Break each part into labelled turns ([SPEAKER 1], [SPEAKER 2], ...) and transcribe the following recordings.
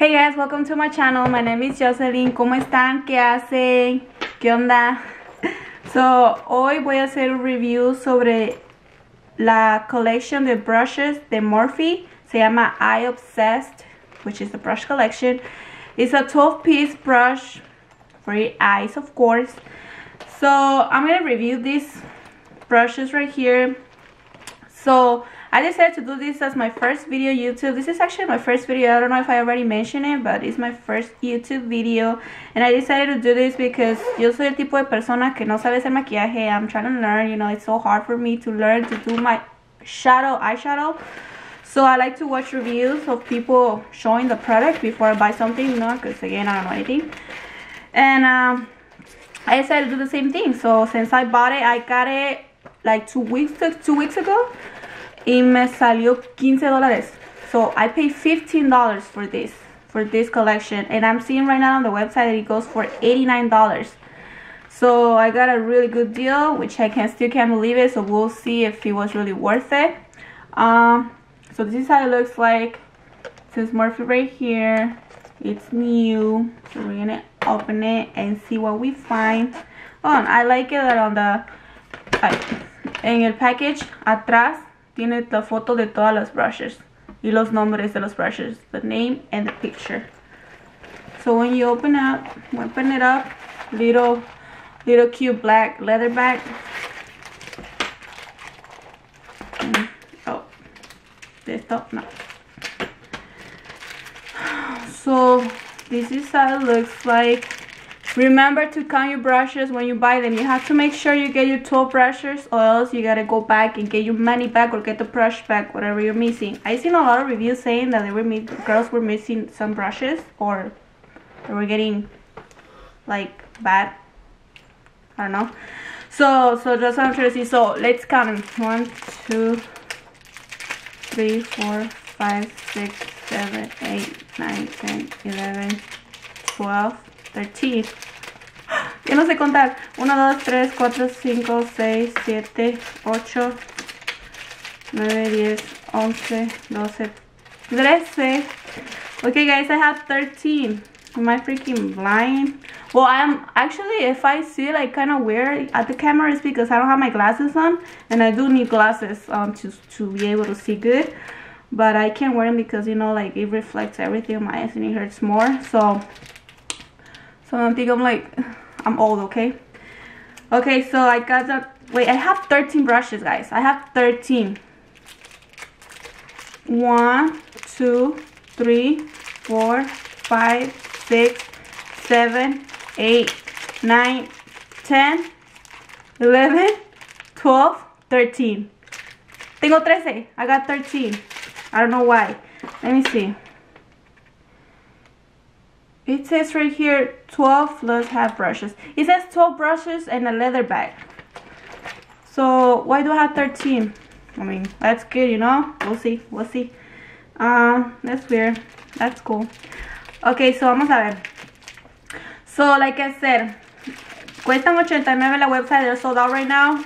[SPEAKER 1] Hey guys, welcome to my channel. My name is Jocelyn. ¿Cómo están? ¿Qué hacen? ¿Qué onda? So, hoy voy a hacer un review sobre la collection de brushes de Morphe. Se llama I Obsessed, which is the brush collection. It's a 12-piece brush for your eyes, of course. So, I'm going to review these brushes right here. So, I decided to do this as my first video YouTube. This is actually my first video. I don't know if I already mentioned it, but it's my first YouTube video. And I decided to do this because yo soy el tipo de persona que no sabe hacer maquillaje. I'm trying to learn, you know, it's so hard for me to learn to do my eyeshadow. So I like to watch reviews of people showing the product before I buy something, you know, because again, I don't know anything. And I decided to do the same thing. So since I bought it, I got it like 2 weeks ago. Y me salió $15. So I paid $15 for this collection, and I'm seeing right now on the website that it goes for $89. So I got a really good deal, which I still can't believe it. So we'll see if it was really worth it. So this is how it looks like. It says Morphe right here. It's new, so we're gonna open it and see what we find. Oh, and I like it that on the en el package atrás tiene la foto de todas las brushes y los nombres de los brushes, the name and the picture. So when you open it up, little cute black leather bag. Oh, no. So this is how it looks like. Remember to count your brushes when you buy them. You have to make sure you get your 12 brushes, or else you gotta go back and get your money back or get the brush back, whatever you're missing. I've seen a lot of reviews saying that girls were missing some brushes, or they were getting like bad. I don't know. So that's what I'm trying to see. So let's count them. 1, 2, 3, 4, 5, 6, 7, 8, 9, 10, 11, 12, 13. Yo no sé contar. 1, 2, 3, 4, 5, 6, 7, 8, 9, 10, 11, 12, 13. Okay guys, I have 13. Am I freaking blind? Well, I'm actually, if I see like kind of weird at the camera, it's because I don't have my glasses on, and I do need glasses to be able to see good. But I can't wear them because, you know, like it reflects everything on my eyes and it hurts more. So I think I'm old, okay? Okay, so I got that. Wait, I have 13 brushes, guys. I have 13. 1, 2, 3, 4, 5, 6, 7, 8, 9, 10, 11, 12, 13. Tengo 13. I got 13. I don't know why. Let me see. It says right here 12 plus half brushes. It says 12 brushes and a leather bag. So why do I have 13? I mean, that's good, you know. We'll see. That's weird. That's cool. Okay, so vamos a ver. So like I said, cuestan 89 la website. They're sold out right now.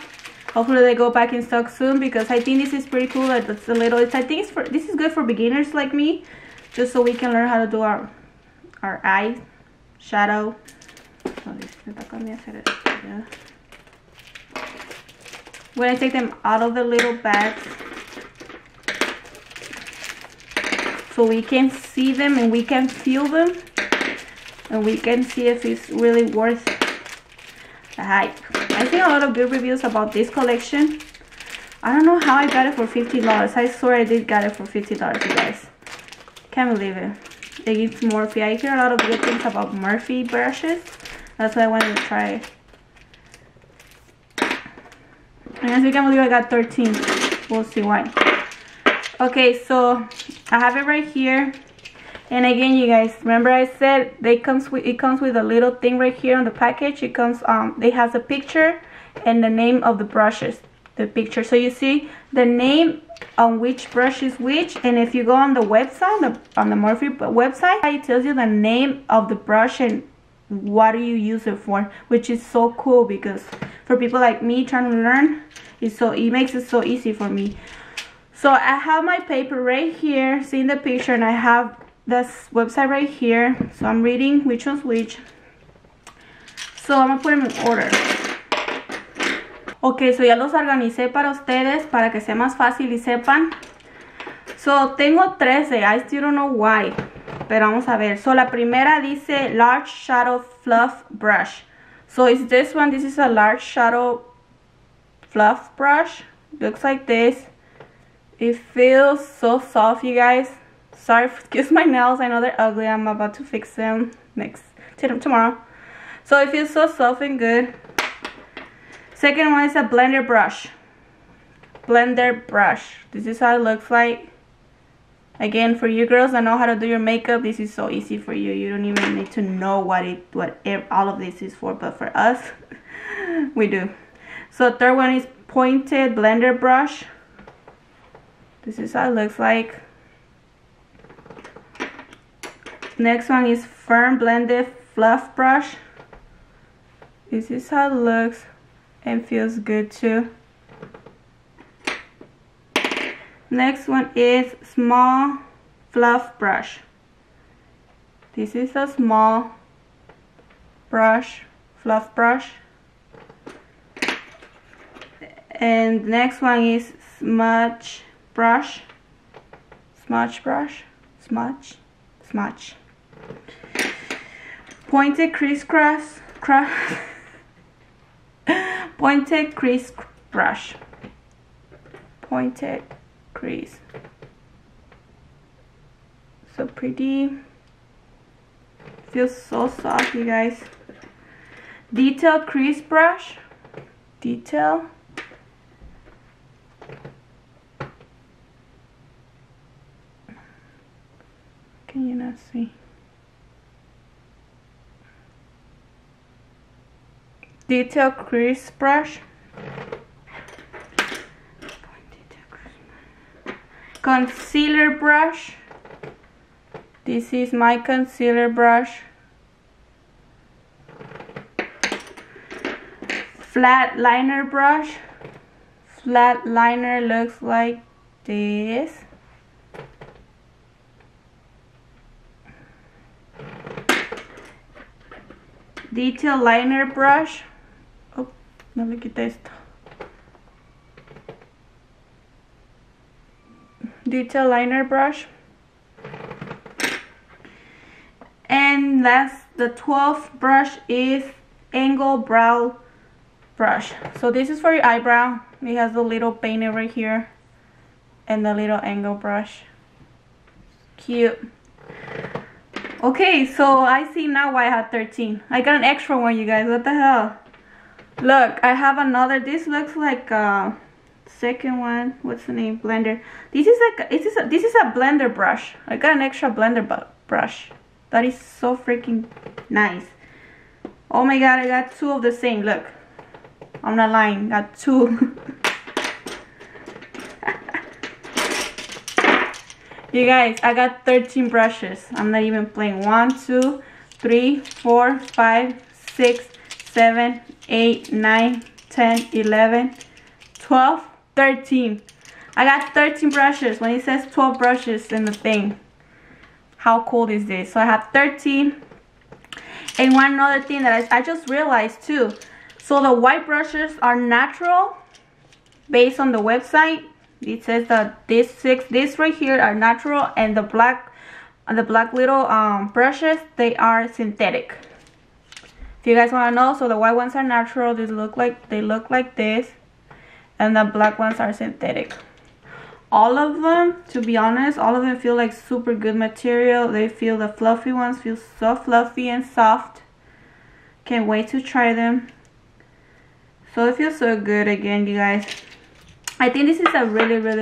[SPEAKER 1] Hopefully they go back in stock soon, because I think this is pretty cool. It's a little. This is good for beginners like me, just so we can learn how to do our eye shadow. When I take them out of the little bags, so we can see them and we can feel them, and we can see if it's really worth the hype. I've seen a lot of good reviews about this collection. I don't know how I got it for $15. I swear I did got it for $15, you guys. Can't believe it. It's Morphe. I hear a lot of good things about Morphe brushes. That's why I wanted to try it. And as you can believe, I got 13. We'll see why. Okay, so I have it right here. And again, you guys, remember I said it comes with a little thing right here on the package. It comes it has a picture and the name of the brushes. The picture, so you see the name on which brush is which, and if you go on the website, on the Morphe website, it tells you the name of the brush and what do you use it for, which is so cool, because for people like me trying to learn, it makes it so easy for me. So I have my paper right here, seeing the picture, and I have this website right here, so I'm reading which one's which. So I'm gonna put them in order. Ok, so ya los organicé para ustedes para que sea más fácil y sepan. So tengo 13, I still don't know why, pero vamos a ver. So la primera dice Large Shadow Fluff Brush. So is this one, this is a large shadow fluff brush. Looks like this. It feels so soft, you guys. Sorry, excuse my nails, I know they're ugly. I'm about to fix them tomorrow. So it feels so soft and good. Second one is a blender brush. Blender brush. This is how it looks like. Again, for you girls that know how to do your makeup, this is so easy for you. You don't even need to know what all of this is for, but for us, we do. So third one is pointed blender brush. This is how it looks like. Next one is firm blended fluff brush. This is how it looks and feels good too. Next one is small fluff brush. This is a small brush, fluff brush. And next one is smudge brush. Smudge brush. Smudge. Smudge. Pointed crisscross. Pointed crease brush. Pointed crease. So pretty. Feels so soft, you guys. Detail crease brush. Detail. Can you not see? Detail crease brush. Concealer brush. This is my concealer brush. Flat liner brush. Flat liner looks like this. Detail liner brush. Oh, no le quité esto. Detail liner brush. And last, the 12th brush is angle brow brush. So this is for your eyebrow. It has the little painter right here and the little angle brush. Cute. Okay, so I see now why I had 13. I got an extra one, you guys. What the hell? Look, I have another. This looks like a second one. What's the name? Blender. This is like this is a blender brush. I got an extra blender brush. That is so freaking nice. Oh my god, I got two of the same. Look, I'm not lying. Got two. You guys, I got 13 brushes. I'm not even playing. 1, 2, 3, 4, 5, 6, 7, 8, 9, 10, 11, 12, 13. I got 13 brushes when it says 12 brushes in the thing. How cool is this? So I have 13. And one other thing that I just realized too. So the white brushes are natural based on the website. It says that this right here are natural, and the black little brushes, they are synthetic. If you guys want to know, so the white ones are natural. They look like this, and the black ones are synthetic. All of them, to be honest, all of them feel like super good material. They feel, the fluffy ones feel so fluffy and soft. Can't wait to try them. So it feels so good again, you guys. I think this is a really good,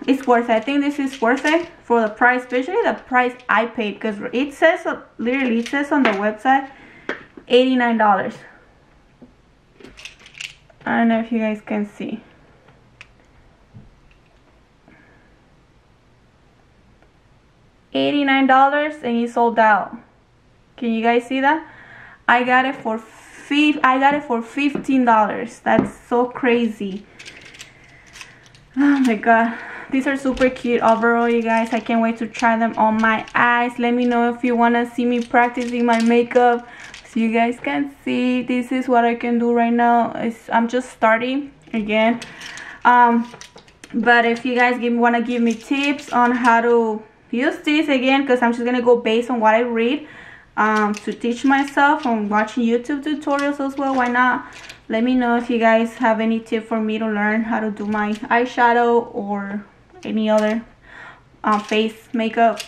[SPEAKER 1] it's worth it. I think this is worth it for the price, especially the price I paid, because it says, literally it says on the website $89. I don't know if you guys can see. $89 and it sold out. Can you guys see that? I got it for $15. That's so crazy. Oh my god. these are super cute overall, you guys. I can't wait to try them on my eyes. Let me know if you want to see me practicing my makeup so you guys can see. This is what I can do right now. I'm just starting again. But if you guys want to give me tips on how to use this again, because I'm just gonna go based on what I read to teach myself on watching YouTube tutorials as well. Why not? Let me know if you guys have any tip for me to learn how to do my eyeshadow or any other face makeup.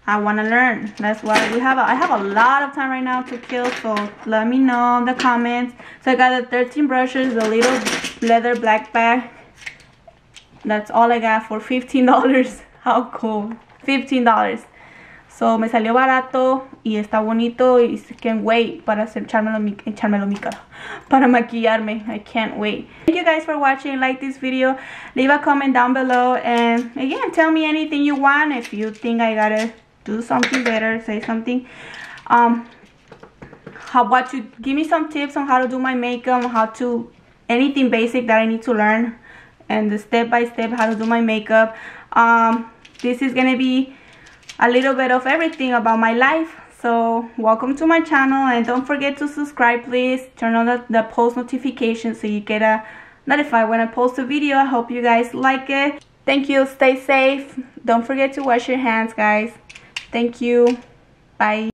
[SPEAKER 1] I want to learn. That's why I have a lot of time right now to kill, so let me know in the comments. So I got the 13 brushes, the little leather black bag. That's all I got for $15. How cool. $15. So me salió barato y está bonito y can't wait para echármelo mi cara, para maquillarme. I can't wait. Thank you guys for watching. Like this video, leave a comment down below, and again, tell me anything you want. If you think I gotta do something better, say something. Give me some tips on how to do my makeup, anything basic that I need to learn, and the step by step how to do my makeup. This is gonna be a little bit of everything about my life. So welcome to my channel, and don't forget to subscribe, please. Turn on the post notifications so you get notified when I post a video. I hope you guys like it. Thank you. Stay safe. Don't forget to wash your hands, guys. Thank you. Bye.